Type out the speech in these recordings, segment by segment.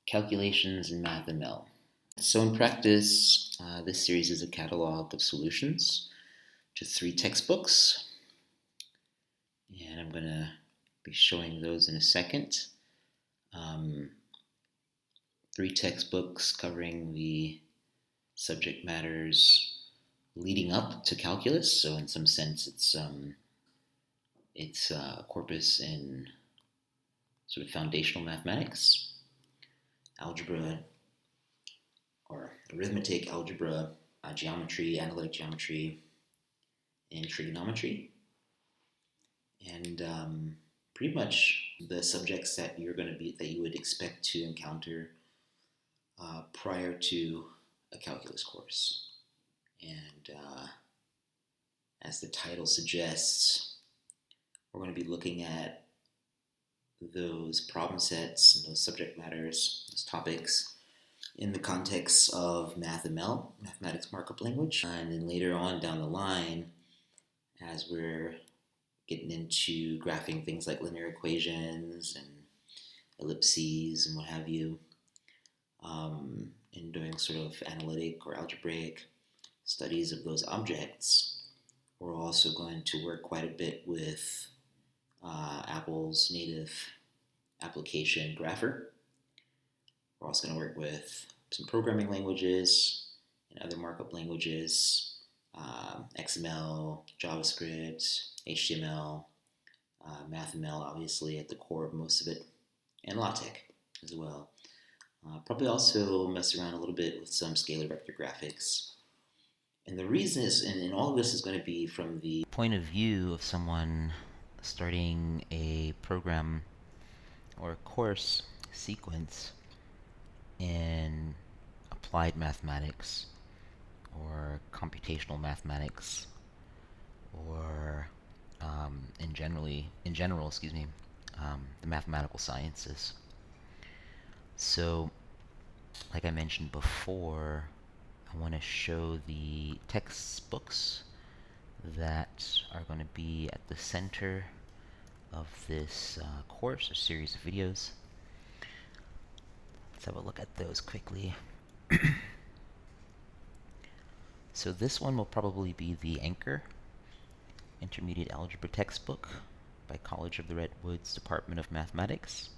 Calculations in MathML. So in practice, this series is a catalog of solutions to 3 textbooks, and I'm going to be showing those in a second. 3 textbooks covering the subject matters leading up to calculus. So in some sense, it's a corpus in sort of foundational mathematics, algebra or arithmetic, algebra, geometry, analytic geometry, and trigonometry. And pretty much the subjects that you would expect to encounter prior to a calculus course. And as the title suggests, we're going to be looking at those problem sets and those subject matters, those topics, in the context of MathML, mathematics markup language. And then later on down the line, as we're getting into graphing things like linear equations and ellipses and what have you, and doing sort of analytic or algebraic studies of those objects, we're also going to work quite a bit with Apple's native application Grapher. We're also going to work with some programming languages and other markup languages, XML, JavaScript, HTML, MathML obviously at the core of most of it, and LaTeX as well. Probably also mess around a little bit with some scalar vector graphics. And the reason is, and all of this is going to be from the point of view of someone starting a program or a course sequence in applied mathematics or computational mathematics or in general, the mathematical sciences. So, like I mentioned before, I want to show the textbooks that are going to be at the center of this course or series of videos. Let's have a look at those quickly. So this one will probably be the Anchor Intermediate Algebra textbook by College of the Redwoods Department of Mathematics.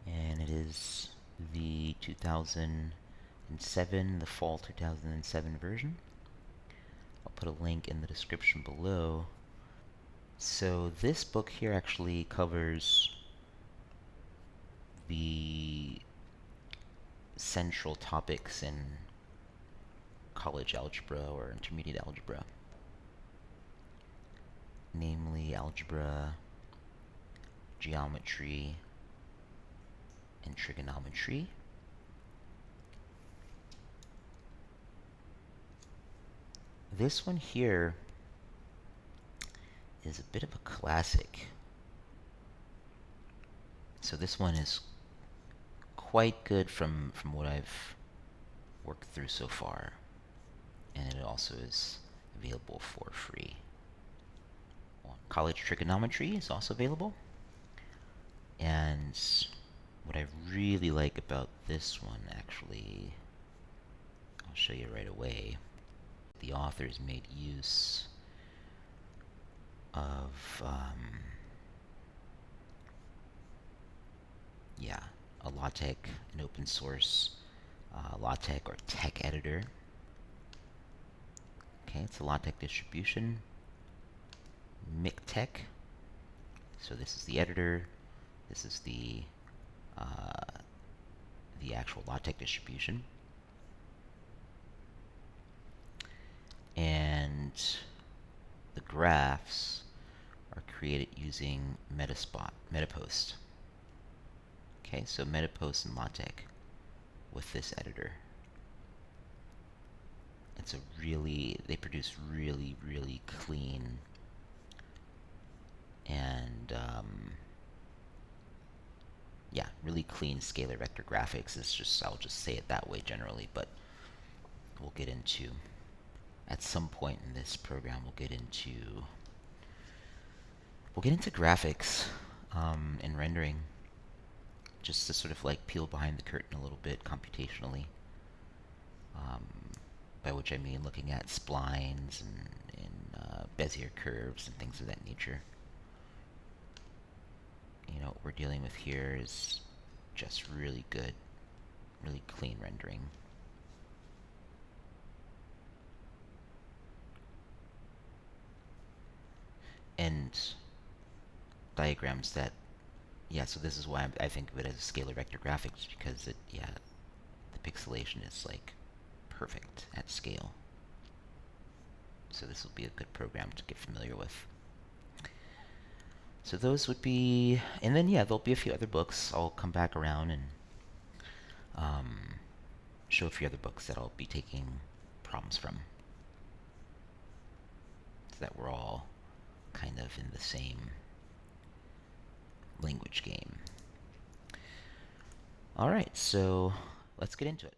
And it is the 2007, the fall 2007 version. I'll put a link in the description below. So this book here actually covers the central topics in college algebra or intermediate algebra, namely algebra, geometry, and trigonometry. This one here is a bit of a classic. So this one is quite good from what I've worked through so far, and it also is available for free. College trigonometry is also available, and what I really like about this one, actually, I'll show you right away. The authors made use of a LaTeX, an open source LaTeX or tech editor. Okay, it's a LaTeX distribution, MikTeX. So this is the editor. This is the actual LaTeX distribution. And the graphs are created using Metapost. Okay, so Metapost and LaTeX with this editor. They produce really, really clean and really clean scalar vector graphics. I'll just say it that way generally, but we'll get into, at some point in this program, we'll get into graphics and rendering. just to sort of like peel behind the curtain a little bit computationally, um, by which I mean looking at splines and Bezier curves and things of that nature. What we're dealing with here is just really good, really clean rendering. And diagrams that, so this is why I think of it as scalar vector graphics, because the pixelation is like perfect at scale. So this will be a good program to get familiar with. So those would be, and then there'll be a few other books. I'll come back around and show a few other books that I'll be taking problems from, so that we're all kind of in the same language game. All right, so let's get into it.